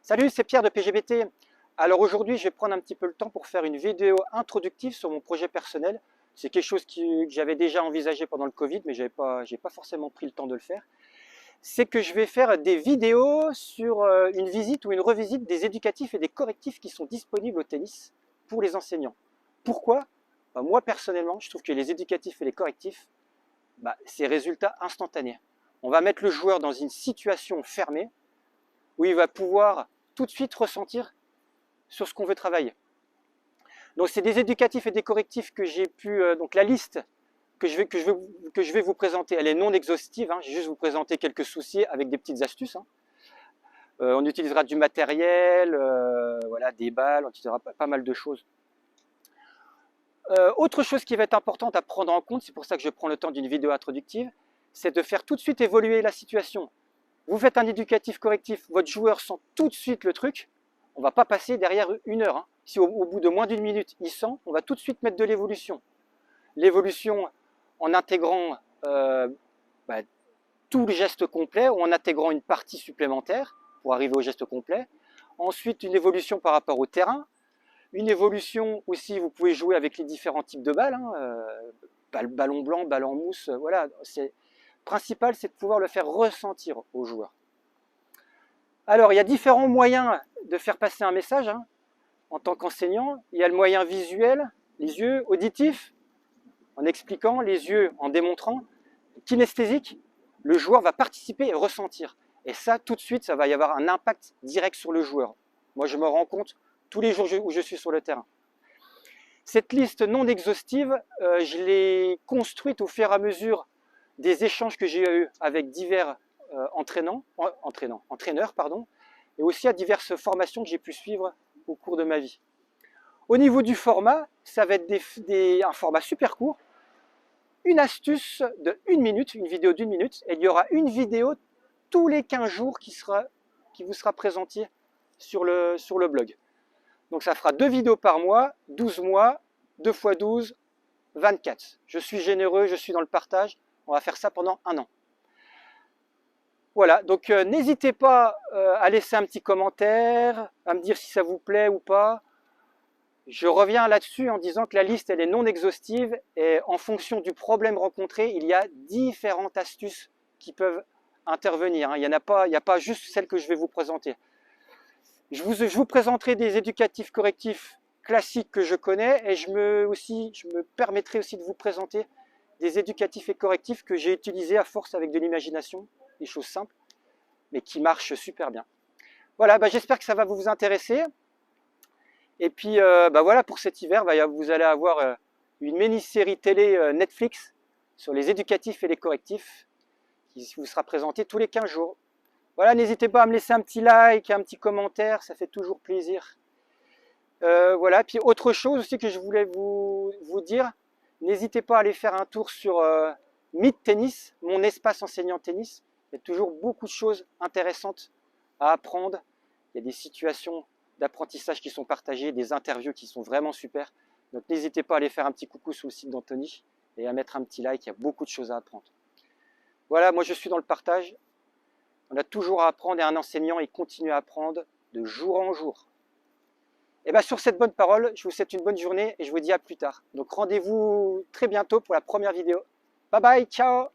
Salut, c'est Pierre de PGBT. Alors aujourd'hui, je vais prendre un petit peu le temps pour faire une vidéo introductive sur mon projet personnel. C'est quelque chose que j'avais déjà envisagé pendant le Covid, mais j'ai pas forcément pris le temps de le faire. C'est que je vais faire des vidéos sur une visite ou une revisite des éducatifs et des correctifs qui sont disponibles au tennis pour les enseignants. Pourquoi? Moi, personnellement, je trouve que les éducatifs et les correctifs, c'est résultat instantané. On va mettre le joueur dans une situation fermée où il va pouvoir tout de suite ressentir sur ce qu'on veut travailler. Donc c'est des éducatifs et des correctifs que j'ai pu, donc la liste que je vais vous présenter, elle est non exhaustive, hein, je vais juste vous présenter quelques soucis avec des petites astuces. On utilisera du matériel, voilà, des balles, on utilisera pas mal de choses. Autre chose qui va être importante à prendre en compte, c'est pour ça que je prends le temps d'une vidéo introductive, c'est de faire tout de suite évoluer la situation. Vous faites un éducatif correctif, votre joueur sent tout de suite le truc, on ne va pas passer derrière une heure. Si au bout de moins d'une minute, il sent, on va tout de suite mettre de l'évolution. L'évolution en intégrant tout le geste complet ou en intégrant une partie supplémentaire pour arriver au geste complet. Ensuite, une évolution par rapport au terrain. Une évolution aussi, vous pouvez jouer avec les différents types de balles. Ballon blanc, ballon en mousse, voilà. Principal, c'est de pouvoir le faire ressentir aux joueurs. Alors, il y a différents moyens de faire passer un message en tant qu'enseignant. Il y a le moyen visuel, les yeux, auditif, en expliquant, les yeux en démontrant, kinesthésique, le joueur va participer et ressentir. Et ça, tout de suite, ça va y avoir un impact direct sur le joueur. Moi, je me rends compte tous les jours où je suis sur le terrain. Cette liste non exhaustive, je l'ai construite au fur et à mesure des échanges que j'ai eus avec divers entraîneurs, et aussi à diverses formations que j'ai pu suivre au cours de ma vie. Au niveau du format, ça va être un format super court, une astuce de 1 minute, une vidéo d'1 minute, et il y aura une vidéo tous les 15 jours qui vous sera présentée sur le blog. Donc ça fera 2 vidéos par mois, 12 mois, 2 x 12, 24. Je suis généreux, je suis dans le partage. On va faire ça pendant 1 an. Voilà, donc n'hésitez pas à laisser un petit commentaire, à me dire si ça vous plaît ou pas. Je reviens là-dessus en disant que la liste elle est non exhaustive et en fonction du problème rencontré, il y a différentes astuces qui peuvent intervenir. Il n'y a pas juste celle que je vais vous présenter. Je vous présenterai des éducatifs correctifs classiques que je connais et je me permettrai aussi de vous présenter des éducatifs et correctifs que j'ai utilisés à force avec de l'imagination, des choses simples, mais qui marchent super bien. Voilà, j'espère que ça va vous intéresser. Et puis, voilà, pour cet hiver, vous allez avoir une mini-série télé Netflix sur les éducatifs et les correctifs qui vous sera présentée tous les 15 jours. Voilà, n'hésitez pas à me laisser un petit like, un petit commentaire, ça fait toujours plaisir. Voilà, puis autre chose aussi que je voulais vous dire, n'hésitez pas à aller faire un tour sur Meet Tennis, mon espace enseignant tennis. Il y a toujours beaucoup de choses intéressantes à apprendre. Il y a des situations d'apprentissage qui sont partagées, des interviews qui sont vraiment super. Donc n'hésitez pas à aller faire un petit coucou sur le site d'Anthony et à mettre un petit like, il y a beaucoup de choses à apprendre. Voilà, moi je suis dans le partage. On a toujours à apprendre et un enseignant, il continue à apprendre de jour en jour. Et sur cette bonne parole, je vous souhaite une bonne journée et je vous dis à plus tard. Donc rendez-vous très bientôt pour la première vidéo. Bye bye, ciao!